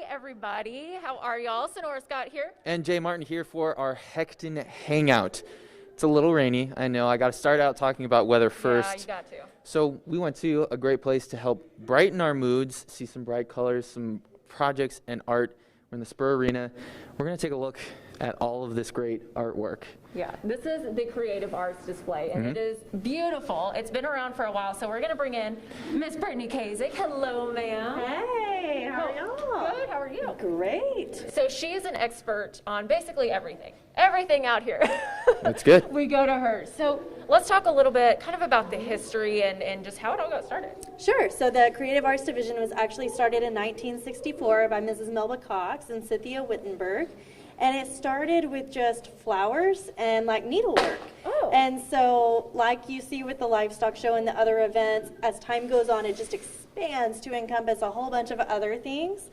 everybody. How are y'all? Senora Scott here. And Jay Martin here for our Haechten Hangout. It's a little rainy, I know. I got to start out talking about weather first. Yeah, you got to. So we went to a great place to help brighten our moods, see some bright colors, some projects and art. We're in the Spur Arena. We're going to take a look at all of this great artwork. Yeah, this is the Creative Arts display, and it is beautiful. It's been around for a while, so we're going to bring in Miss Brittany Kasich. Hello, ma'am. Hey, how are y'all? Good, how are you? Great. So she is an expert on basically everything. Everything out here. That's good. We go to her. So let's talk a little bit kind of about the history and just how it all got started. Sure. So the Creative Arts Division was actually started in 1964 by Mrs. Melba Cox and Cynthia Wittenberg. And it started with just flowers and like needlework. Oh. And so like you see with the livestock show and the other events, as time goes on, it just expands to encompass a whole bunch of other things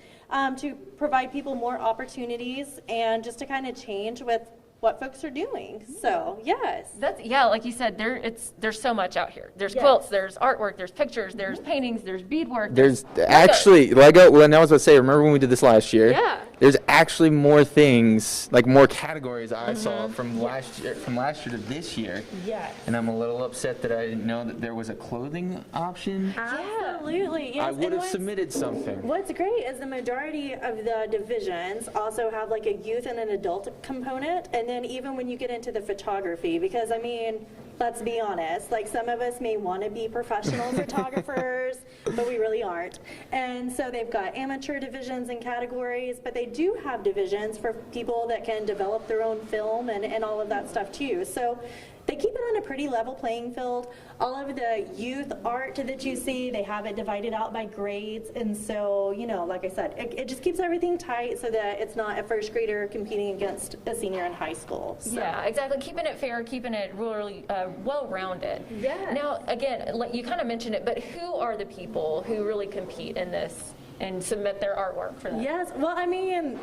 to provide people more opportunities and just to kind of change with what folks are doing. So yes. Yeah, like you said, there's so much out here. There's Yes. quilts, there's artwork, there's pictures, there's paintings, there's beadwork. There's actually, Lego, well, I was about to say, remember when we did this last year? Yeah. There's actually more things, like more categories I saw from last year to this year. Yes. And I'm a little upset that I didn't know that there was a clothing option. Absolutely. Yes. I And would have what's- submitted something. What's great is the majority of the divisions also have like a youth and an adult component, and then even when you get into the photography, because I mean, let's be honest, like some of us may want to be professional photographers, but we really aren't. And so they've got amateur divisions and categories, but they do have divisions for people that can develop their own film and all of that stuff too. So they keep it on a pretty level playing field. All of the youth art that you see, they have it divided out by grades. And so, you know, like I said, it just keeps everything tight so that it's not a first grader competing against a senior in high school. So. Yeah, exactly. Keeping it fair, keeping it really well-rounded. Yes. Now, again, like you kind of mentioned it, but who are the people who really compete in this and submit their artwork for that? Yes, well, I mean,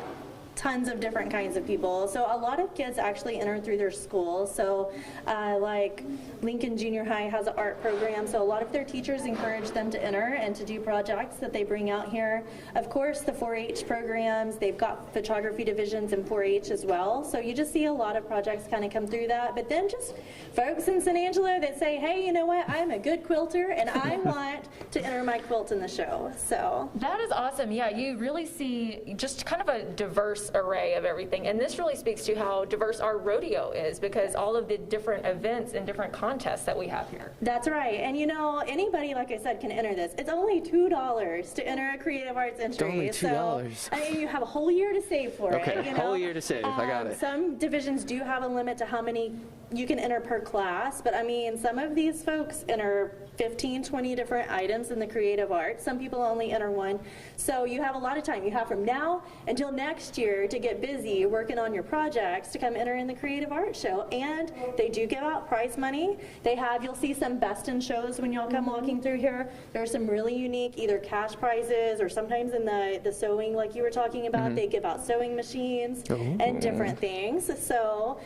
tons of different kinds of people. So a lot of kids actually enter through their school. So like Lincoln Junior High has an art program. So a lot of their teachers encourage them to enter and to do projects that they bring out here. Of course, the 4-H programs, they've got photography divisions in 4-H as well. So you just see a lot of projects kind of come through that. But then just folks in San Angelo that say, hey, you know what, I'm a good quilter and I want to enter my quilt in the show. So That is awesome. Yeah, you really see just kind of a diverse array of everything. And this really speaks to how diverse our rodeo is, because all of the different events and different contests that we have here. That's right. And you know, anybody, like I said, can enter this. It's only $2 to enter a creative arts entry. only $2. So, I mean, you have a whole year to save for Okay, it. a whole year to save. I got it. Some divisions do have a limit to how many you can enter per class, but I mean, some of these folks enter 15, 20 different items in the creative arts. Some people only enter one. So you have a lot of time. You have from now until next year to get busy working on your projects to come enter in the creative arts show. And they do give out prize money. You'll see some best in shows when y'all come walking through here. There are some really unique either cash prizes or sometimes in the sewing, like you were talking about, they give out sewing machines and different things. So,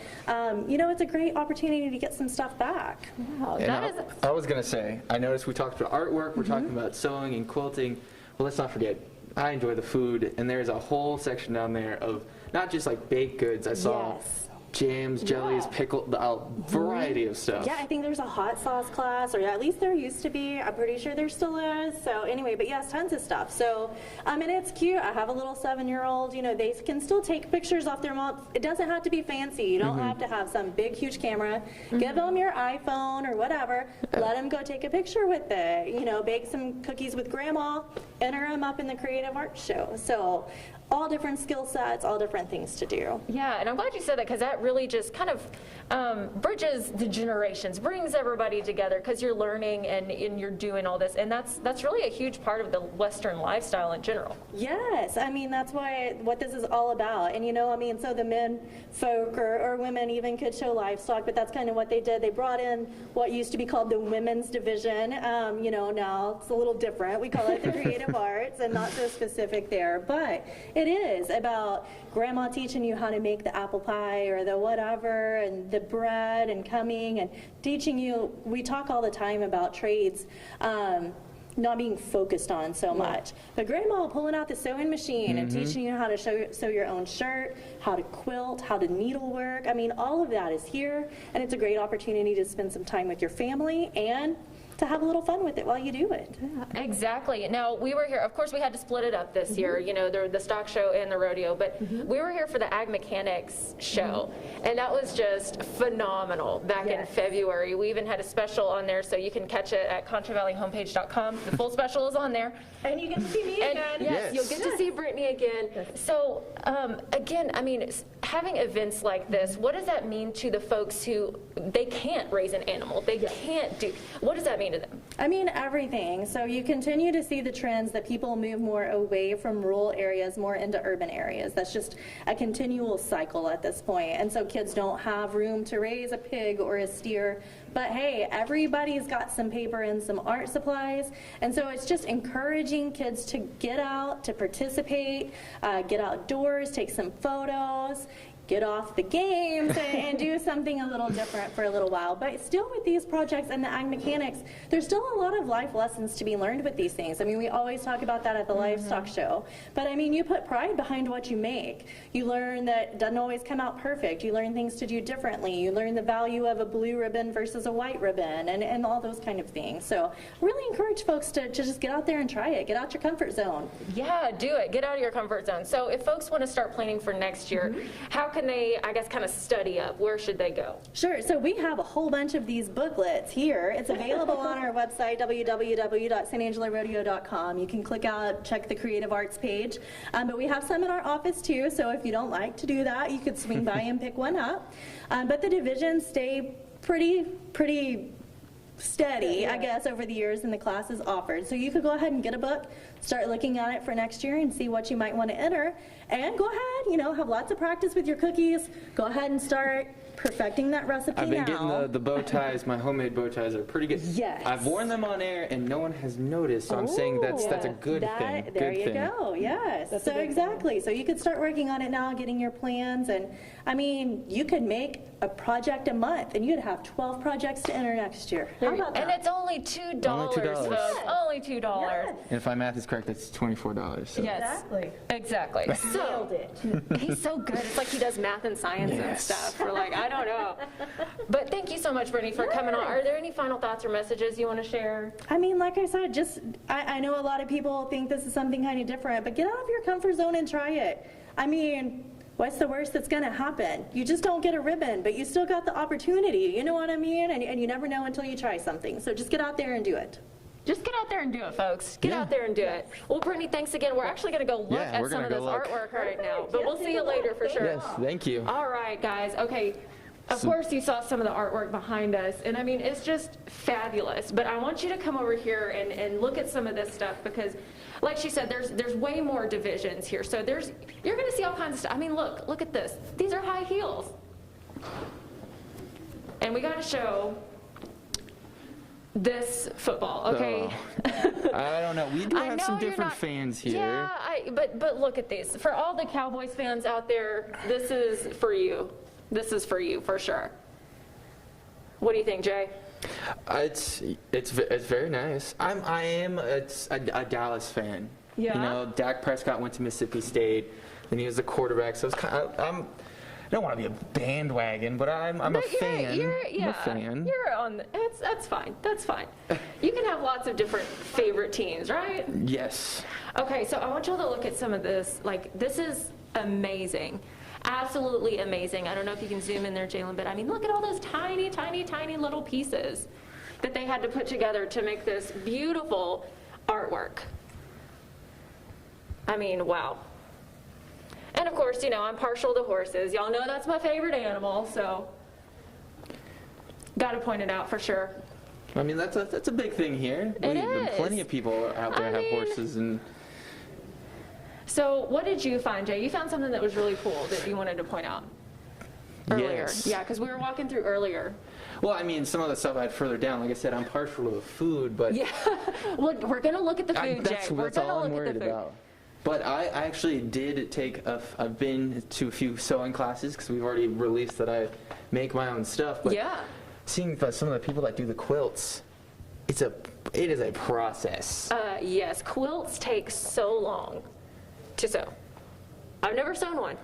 you know, it's a great opportunity to get some stuff back. Wow, And that is I was going to say, I noticed we talked about artwork, we're talking about sewing and quilting. Well, let's not forget, I enjoy the food, and there's a whole section down there of not just like baked goods. I saw jams, jellies, pickle, a variety of stuff. Yeah, I think there's a hot sauce class, or at least there used to be. I'm pretty sure there still is. So anyway, but yes, tons of stuff. So, and it's cute. I have a little 7-year-old. You know, they can still take pictures off their mom. It doesn't have to be fancy. You don't have to have some big, huge camera. Give them your iPhone or whatever. Let them go take a picture with it. You know, bake some cookies with grandma. Enter them up in the creative arts show. So all different skill sets, all different things to do. Yeah, and I'm glad you said that, because that really just kind of bridges the generations, brings everybody together, because you're learning and you're doing all this, and that's really a huge part of the Western lifestyle in general. Yes, I mean, that's what this is all about. And you know, I mean, so the men folk or women even could show livestock, but that's kind of what they did. They brought in what used to be called the women's division. You know, now it's a little different. We call it the creative arts, and not so specific there, but it is about grandma teaching you how to make the apple pie or the whatever, and the bread, and coming and teaching you. We talk all the time about trades. not being focused on so much. But grandma pulling out the sewing machine and teaching you how to sew your own shirt, how to quilt, how to needlework. I mean, all of that is here, and it's a great opportunity to spend some time with your family and to have a little fun with it while you do it. Yeah. Exactly. Now, we were here, of course, we had to split it up this year, you know, the stock show and the rodeo, but we were here for the Ag Mechanics show, and that was just phenomenal back in February. We even had a special on there, so you can catch it at ConchoValleyHomepage.com. The full special is on there. And you get to see me again. Yes, you'll get to see Brittany again. So, again, I mean, having events like this, what does that mean to the folks who, they can't raise an animal, they can't do, what does that mean to them? I mean, everything. So you continue to see the trends that people move more away from rural areas, more into urban areas. That's just a continual cycle at this point. And so kids don't have room to raise a pig or a steer. But hey, everybody's got some paper and some art supplies. And so it's just encouraging kids to get out, to participate, get outdoors, take some photos, get off the games and do something a little different for a little while. But still with these projects and the Ag Mechanics, there's still a lot of life lessons to be learned with these things. I mean, we always talk about that at the livestock show. But I mean, you put pride behind what you make. You learn that it doesn't always come out perfect. You learn things to do differently. You learn the value of a blue ribbon versus a white ribbon and all those kind of things. So really encourage folks to just get out there and try it. Get out your comfort zone. Yeah, do it. Get out of your comfort zone. So if folks want to start planning for next year, how can they, I guess, kind of study up? Where should they go? Sure. So we have a whole bunch of these booklets here. It's available on our website, www.sanangelorodeo.com. You can click out, check the creative arts page. But we have some in our office too, so if you don't like to do that, you could swing by and pick one up. But the divisions stay pretty steady, I guess, over the years and the classes offered. So you could go ahead and get a book, start looking at it for next year and see what you might want to enter. And go ahead, you know, have lots of practice with your cookies. Go ahead and start perfecting that recipe now. I've been getting the bow ties. My homemade bow ties are pretty good. Yes. I've worn them on air and no one has noticed, so I'm saying that's a good thing. There you go, yes. So exactly. So you could start working on it now, getting your plans, and I mean, you could make a project a month and you'd have 12 projects to enter next year. How about that? And it's only $2, Only $2. folks. Only $2. Yes. And if my math is correct, that's $24. So. Yes. Exactly. So, Nailed it. he's so good. It's like he does math and science and stuff. We're like, I don't know. But thank you so much, Brittany, for coming on. Are there any final thoughts or messages you want to share? I mean, like I said, I know a lot of people think this is something kind of different, but get out of your comfort zone and try it. I mean, what's the worst that's going to happen? You just don't get a ribbon, but you still got the opportunity. You know what I mean? And you never know until you try something. So just get out there and do it. Just get out there and do it, folks. Get out there and do it. Well, Brittany, thanks again. We're actually going to go look at some of this artwork right now, but we'll see you later for sure. Yes, thank you. All right, guys. Okay. Of course, you saw some of the artwork behind us, and I mean, it's just fabulous. But I want you to come over here and look at some of this stuff because, like she said, there's way more divisions here. So you're going to see all kinds of stuff. I mean, look at this. These are high heels, and we got to show this football. Okay. I don't know. We do have some different fans here. Yeah, but look at these. For all the Cowboys fans out there, this is for you. This is for you, for sure. What do you think, Jay? It's very nice. I am a Dallas fan. Yeah. You know, Dak Prescott went to Mississippi State, and he was the quarterback. So it's kind of, I don't want to be a bandwagon, but I'm a fan. I'm a fan. You're on. That's fine. That's fine. You can have lots of different favorite teams, right? Yes. Okay, so I want you all to look at some of this. Like, this is amazing. Absolutely amazing. I don't know if you can zoom in there, Jalen, but I mean, look at all those tiny, tiny, tiny little pieces that they had to put together to make this beautiful artwork. I mean, wow. And of course, you know, I'm partial to horses. Y'all know that's my favorite animal, so got to point it out for sure. I mean, that's a big thing here. It is. Plenty of people out there have horses and. So what did you find, Jay? You found something that was really cool that you wanted to point out earlier. Yes. Yeah, because we were walking through earlier. Well, I mean, some of the stuff I had further down. Like I said, I'm partial to the food, but Yeah, well, we're going to look at the food, Jay. We're that's going to all I'm look at worried the food. about. But I actually did take I've been to a few sewing classes because we've already released that I make my own stuff. But Yeah. seeing some of the people that do the quilts, it is a process. Yes, quilts take so long to sew. I've never sewn one,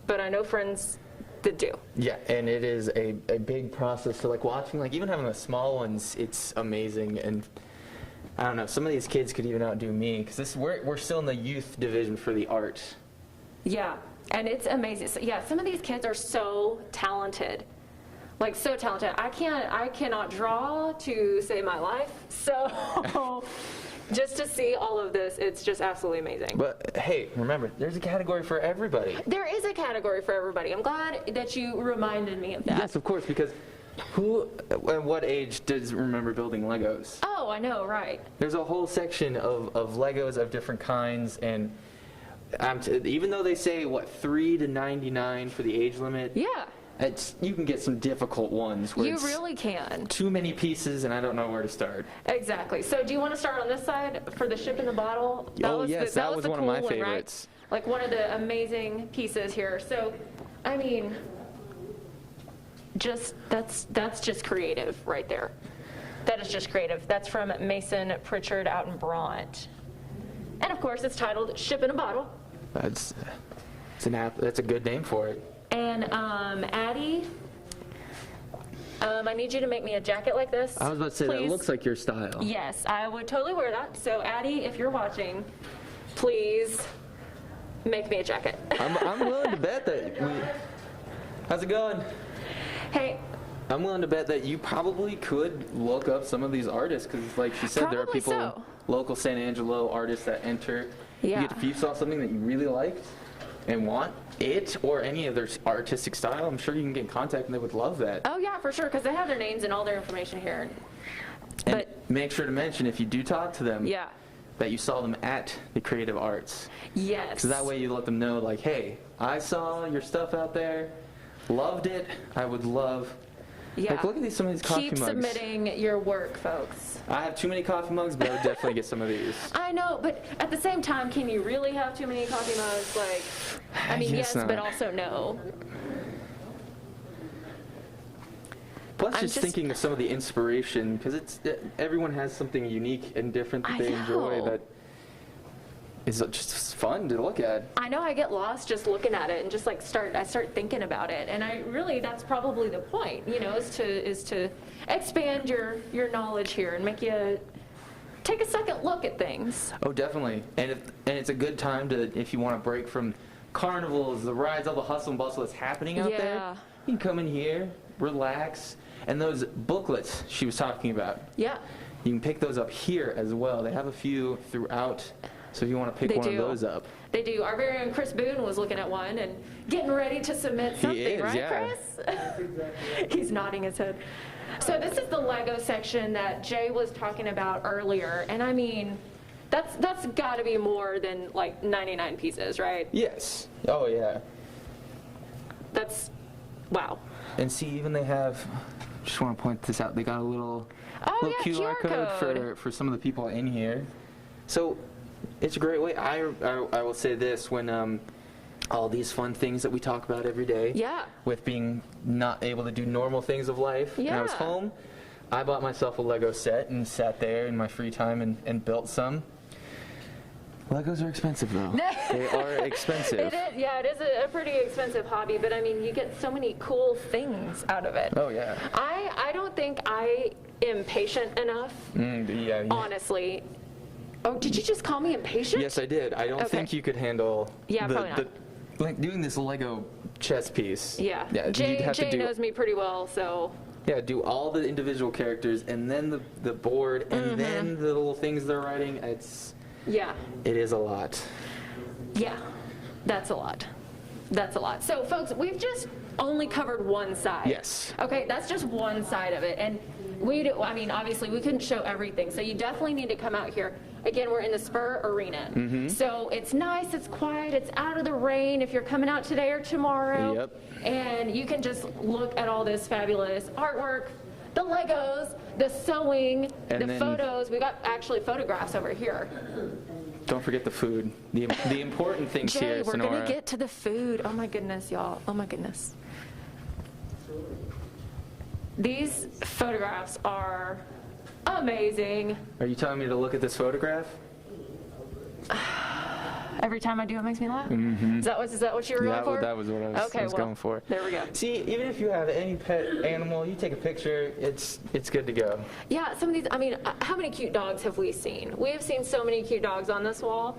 but I know friends that do. Yeah, and it is a big process. So like watching, like even having the small ones, it's amazing. And I don't know, some of these kids could even outdo me because we're still in the youth division for the art. Yeah, and it's amazing. So, yeah, some of these kids are so talented. Like, so talented. I cannot draw to save my life. So just to see all of this, it's just absolutely amazing. But hey, remember, there's a category for everybody. There is a category for everybody. I'm glad that you reminded me of that. Yes, of course, because who at what age does remember building Legos? Oh, I know, right. There's a whole section of Legos of different kinds, and even though they say, what, 3 to 99 for the age limit? Yeah. You can get some difficult ones where You it's really can. too many pieces and I don't know where to start. Exactly. So do you want to start on this side for the ship in the bottle? That was the one of cool my one, favorites. Right? Like one of the amazing pieces here. So, I mean, that's just creative right there. That is just creative. That's from Mason Pritchard out in Bront. And of course, it's titled Ship in a Bottle. That's a good name for it. And Addie, I need you to make me a jacket like this. I was about to say, please. that looks like your style. Yes, I would totally wear that. So Addie, if you're watching, please make me a jacket. I'm willing to bet that how's it going? Hey. I'm willing to bet that you probably could look up some of these artists because, like she said, there are Probably people, so. local San Angelo artists that enter. Yeah. If you saw something that you really liked and want it or any of their artistic style, I'm sure you can get in contact and they would love that. Oh yeah, for sure, because they have their names and all their information here. And make sure to mention if you do talk to them, Yeah. that you saw them at the Creative Arts. Yes. Because that way you let them know, like, hey, I saw your stuff out there, loved it, I would love. Yeah. Like, look at some of these coffee mugs. Keep submitting your work, folks. I have too many coffee mugs, but I would definitely get some of these. I know, but at the same time, can you really have too many coffee mugs? Like, I mean, Yes, yes, but not. also no. Plus, I'm just just- thinking of some of the inspiration, because everyone has something unique and different that I they enjoy know. that is just fun to look at. I know I get lost just looking at it and just like I start thinking about it, and that's probably the point, you know, is to expand your knowledge here and make you take a second look at things. Oh, definitely. And it's a good time if you want to break from carnivals, the rides, all the hustle and bustle that's happening out there. Yeah. You can come in here, relax, and those booklets she was talking about, Yeah. you can pick those up here as well. They have a few throughout. So if you want to pick They one do. of those up. They do. Our very own Chris Boone was looking at one and getting ready to submit something, is, right, yeah. Chris? He's nodding his head. So this is the Lego section that Jay was talking about earlier, and I mean, that's got to be more than like 99 pieces, right? Yes. Oh, yeah. That's wow. And see, even they have, just want to point this out, they got a little Yeah, QR code for some of the people in here. So it's a great way. I will say this, when all these fun things that we talk about every day, Yeah. with being not able to do normal things of life, when I was Yeah. home, I bought myself a Lego set and sat there in my free time and built some. Legos are expensive, though. They are expensive. It is a pretty expensive hobby, but I mean, you get so many cool things out of it. Oh, yeah. I don't think I am patient enough, Yeah. honestly. Oh, did you just call me impatient? Yes, I did. I don't Okay. think you could handle probably not. like doing this Lego chess piece. Yeah. You'd Jay have to do, knows me pretty well, so. Yeah, do all the individual characters and then the board and then the little things they're writing. Yeah. It is a lot. Yeah. That's a lot. That's a lot. So, folks, we've just only covered one side. Yes. Okay, that's just one side of it. And obviously, we couldn't show everything. So you definitely need to come out here. Again, we're in the Spur Arena. So it's nice, it's quiet, it's out of the rain if you're coming out today or tomorrow. Yep. And you can just look at all this fabulous artwork, the Legos, the sewing, And the then- photos. We got actually photographs over here. Don't forget the food. The important things Jay, here, we're Senora. going to get to the food. Oh my goodness, y'all. Oh my goodness. These photographs are Amazing. Are you telling me to look at this photograph? Every time I do, it makes me laugh. Is that what you were going for? That was what I was going for. There we go. See, even if you have any pet animal, you take a picture, it's good to go. Yeah, some of these, I mean, how many cute dogs have we seen? We have seen so many cute dogs on this wall.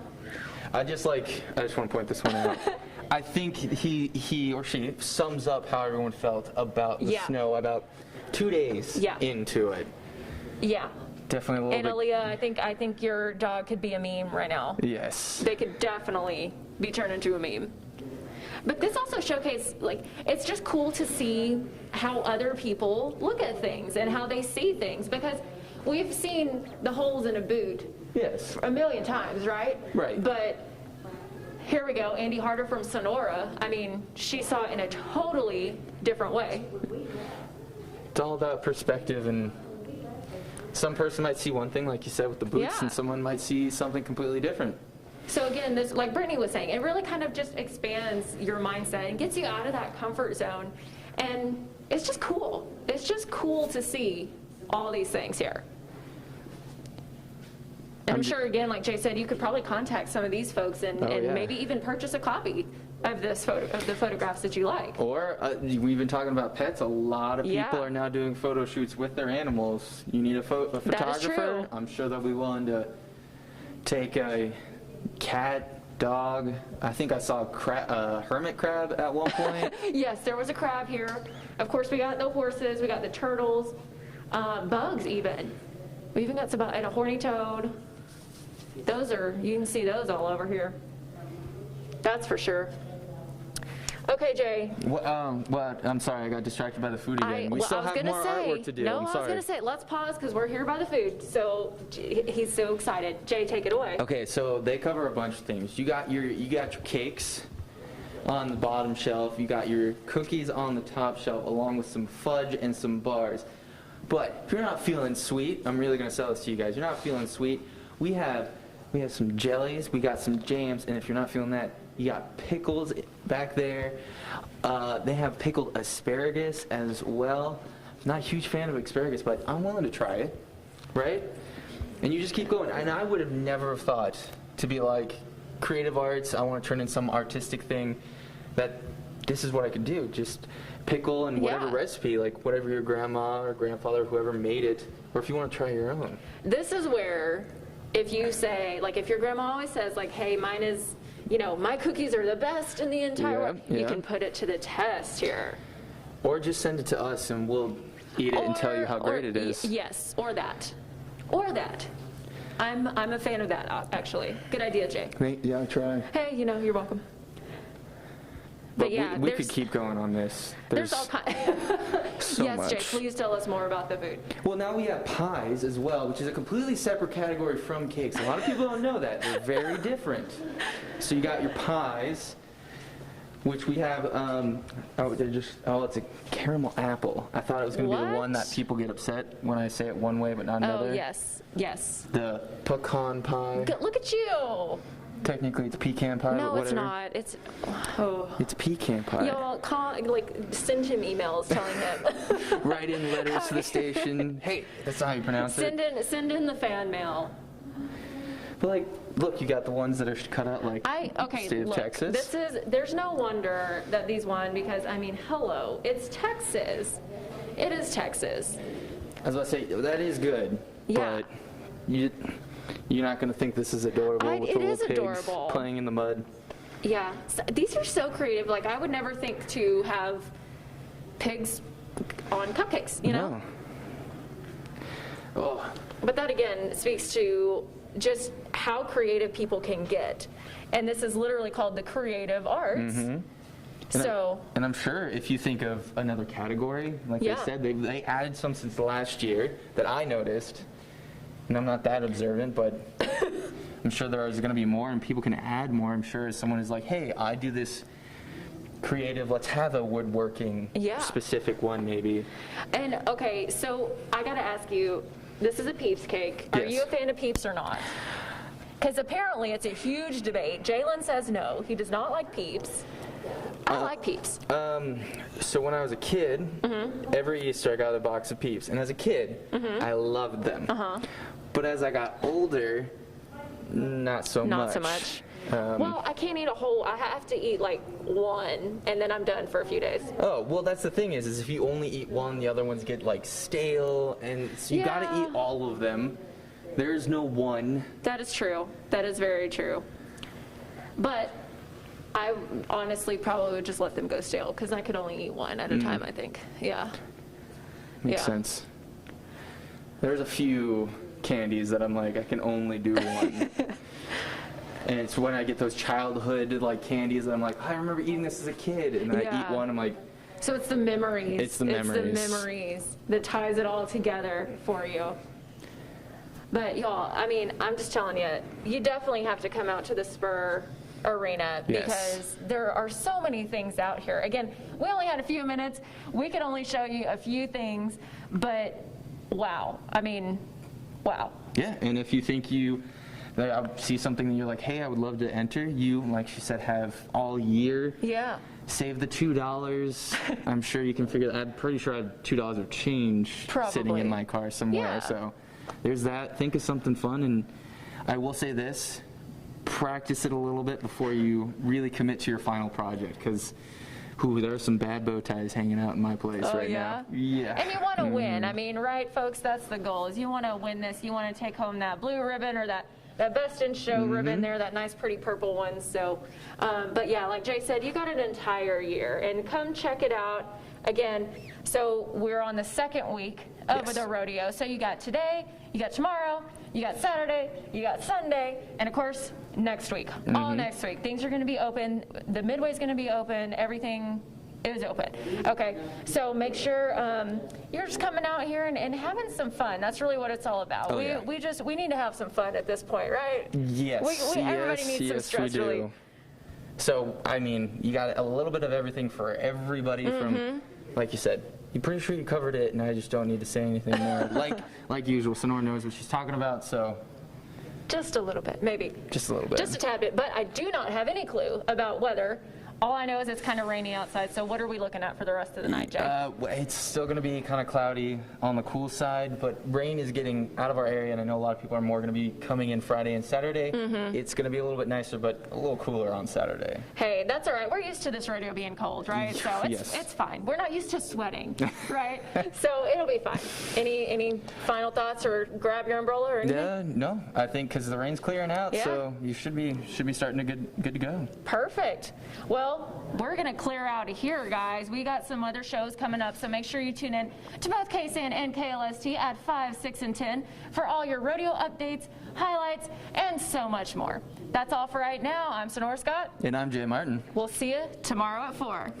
I just want to point this one out. I think he or she sums up how everyone felt about the snow about 2 days into it. Yeah. Definitely a little bit. And Aaliyah, I think your dog could be a meme right now. Yes. They could definitely be turned into a meme. But this also showcased, like, it's just cool to see how other people look at things and how they see things, because we've seen the holes in a boot a million times, right? Right. But here we go, Andy Harder from Senora. I mean, she saw it in a totally different way. It's all about perspective, and some person might see one thing, like you said, with the boots, and someone might see something completely different. So again, this, like Brittany was saying, it really kind of just expands your mindset and gets you out of that comfort zone. And it's just cool. It's just cool to see all these things here. And I'm sure, again, like Jay said, you could probably contact some of these folks and maybe even purchase a copy of the photographs that you like. Or we've been talking about pets. A lot of people are now doing photo shoots with their animals. You need a photographer. That is true. I'm sure they'll be willing to take a cat, dog. I think I saw a hermit crab at one point. Yes, there was a crab here. Of course, we got the horses, we got the turtles, bugs even. We even got and a horny toad. Those are, you can see those all over here. That's for sure. Okay, Jay. What? I'm sorry, I got distracted by the food again. We still have more artwork to do. No, I'm I sorry. was going to say, let's pause because we're here by the food. So he's so excited. Jay, take it away. Okay, so they cover a bunch of things. You got your cakes on the bottom shelf. You got your cookies on the top shelf, along with some fudge and some bars. But if you're not feeling sweet, I'm really going to sell this to you guys. You're not feeling sweet. We have some jellies. We got some jams, and if you're not feeling that, you got pickles back there. They have pickled asparagus as well. Not a huge fan of asparagus, but I'm willing to try it, right? And you just keep going. And I would have never thought to be like, creative arts, I want to turn in some artistic thing, that this is what I could do. Just pickle and whatever recipe, like whatever your grandma or grandfather, whoever made it, or if you want to try your own. This is where, if you say, like if your grandma always says, like, hey, mine is, you know, my cookies are the best in the entire world, you can put it to the test here. Or just send it to us and we'll eat it and tell you how great it is. Yes, or that. Or that. I'm a fan of that, actually. Good idea, Jay. Yeah, try. Hey, you know, you're welcome. But yeah, we could keep going on this. There's all kinds. So yes, much. Jay, please tell us more about the food. Well, now we have pies as well, which is a completely separate category from cakes. A lot of people don't know that. They're very different. So you got your pies, which we have, it's a caramel apple. I thought it was going to be the one that people get upset when I say it one way but not another. Oh, yes, yes. The pecan pie. Look at you. Technically, it's pecan pie, no, but whatever. It's not. It's pecan pie. Y'all, send him emails telling him. Write in letters to the station. Hey, that's not how you pronounce it. Send in the fan mail. But look, you got the ones that are cut out state of Texas. There's no wonder that these won, because, I mean, hello, it's Texas. It is Texas. I was about to say, that is good. Yeah. But you're not going to think this is adorable with the little pigs playing in the mud. Yeah. So, these are so creative. Like, I would never think to have pigs on cupcakes, you know? Oh. But that, again, speaks to just how creative people can get. And this is literally called the creative arts. Mm-hmm. And I'm sure if you think of another category, like they said, they added some since last year that I noticed. And I'm not that observant, but I'm sure there is going to be more, and people can add more. I'm sure if someone is like, hey, I do this creative, let's have a woodworking specific one maybe. And, okay, so I got to ask you, this is a Peeps cake. Are you a fan of Peeps or not? Because apparently it's a huge debate. Jalen says no, he does not like Peeps. I like Peeps. So when I was a kid, every Easter I got a box of Peeps, and as a kid, I loved them. But as I got older, not so much. Not so much. Well, I can't eat a whole, I have to eat like one, and then I'm done for a few days. Oh, well, that's the thing is if you only eat one, the other ones get like stale, and so you gotta eat all of them. There's no one. That is true. That is very true. But I honestly probably would just let them go stale, because I could only eat one at a time, I think. Yeah. Makes sense. There's a few candies that I'm like, I can only do one. And it's when I get those childhood like candies that I'm like, I remember eating this as a kid, and then I eat one, I'm like. So it's the memories. It's the memories. It's the memories that ties it all together for you. But y'all, I mean, I'm just telling you, you definitely have to come out to the Spur Arena, because there are so many things out here. Again, we only had a few minutes. We could only show you a few things, but wow. I mean, wow. Yeah, and if you think I see something that you're like, hey, I would love to enter, you, like she said, have all year. Yeah. Save the $2. I'm sure you can figure that. I'm pretty sure I had $2 of change sitting in my car somewhere. Yeah. So there's that. Think of something fun. And I will say this, practice it a little bit before you really commit to your final project, because there are some bad bow ties hanging out in my place now. Yeah. And you want to win. I mean, right, folks? That's the goal, is you want to win this. You want to take home that blue ribbon, or that Best in Show ribbon there, that nice pretty purple one. So, but yeah, like Jay said, you got an entire year, and come check it out. Again, so we're on the second week of the rodeo. So you got today, you got tomorrow, you got Saturday, you got Sunday, and of course, next week. All next week. Things are going to be open. The Midway's going to be open. Everything is open. Okay, so make sure you're just coming out here and having some fun. That's really what it's all about. We need to have some fun at this point, right? Yes. Everybody needs some stress relief. So, I mean, you got a little bit of everything for everybody from, like you said, you're pretty sure you covered it, and I just don't need to say anything more. like usual, Senora knows what she's talking about, so. Just a little bit, maybe. Just a little bit. Just a tad bit, but I do not have any clue about weather. All I know is it's kind of rainy outside, so what are we looking at for the rest of the night, Jay? It's still going to be kind of cloudy on the cool side, but rain is getting out of our area, and I know a lot of people are more going to be coming in Friday and Saturday. It's going to be a little bit nicer, but a little cooler on Saturday. Hey, that's all right. We're used to this rodeo being cold, right? So it's fine. We're not used to sweating, right? So it'll be fine. Any final thoughts, or grab your umbrella or anything? No, I think because the rain's clearing out, so you should be starting to good to go. Perfect. Well, we're going to clear out of here, guys. We got some other shows coming up, so make sure you tune in to both KSAN and KLST at 5, 6, and 10 for all your rodeo updates, highlights, and so much more. That's all for right now. I'm Senora Scott. And I'm Jay Martin. We'll see you tomorrow at 4.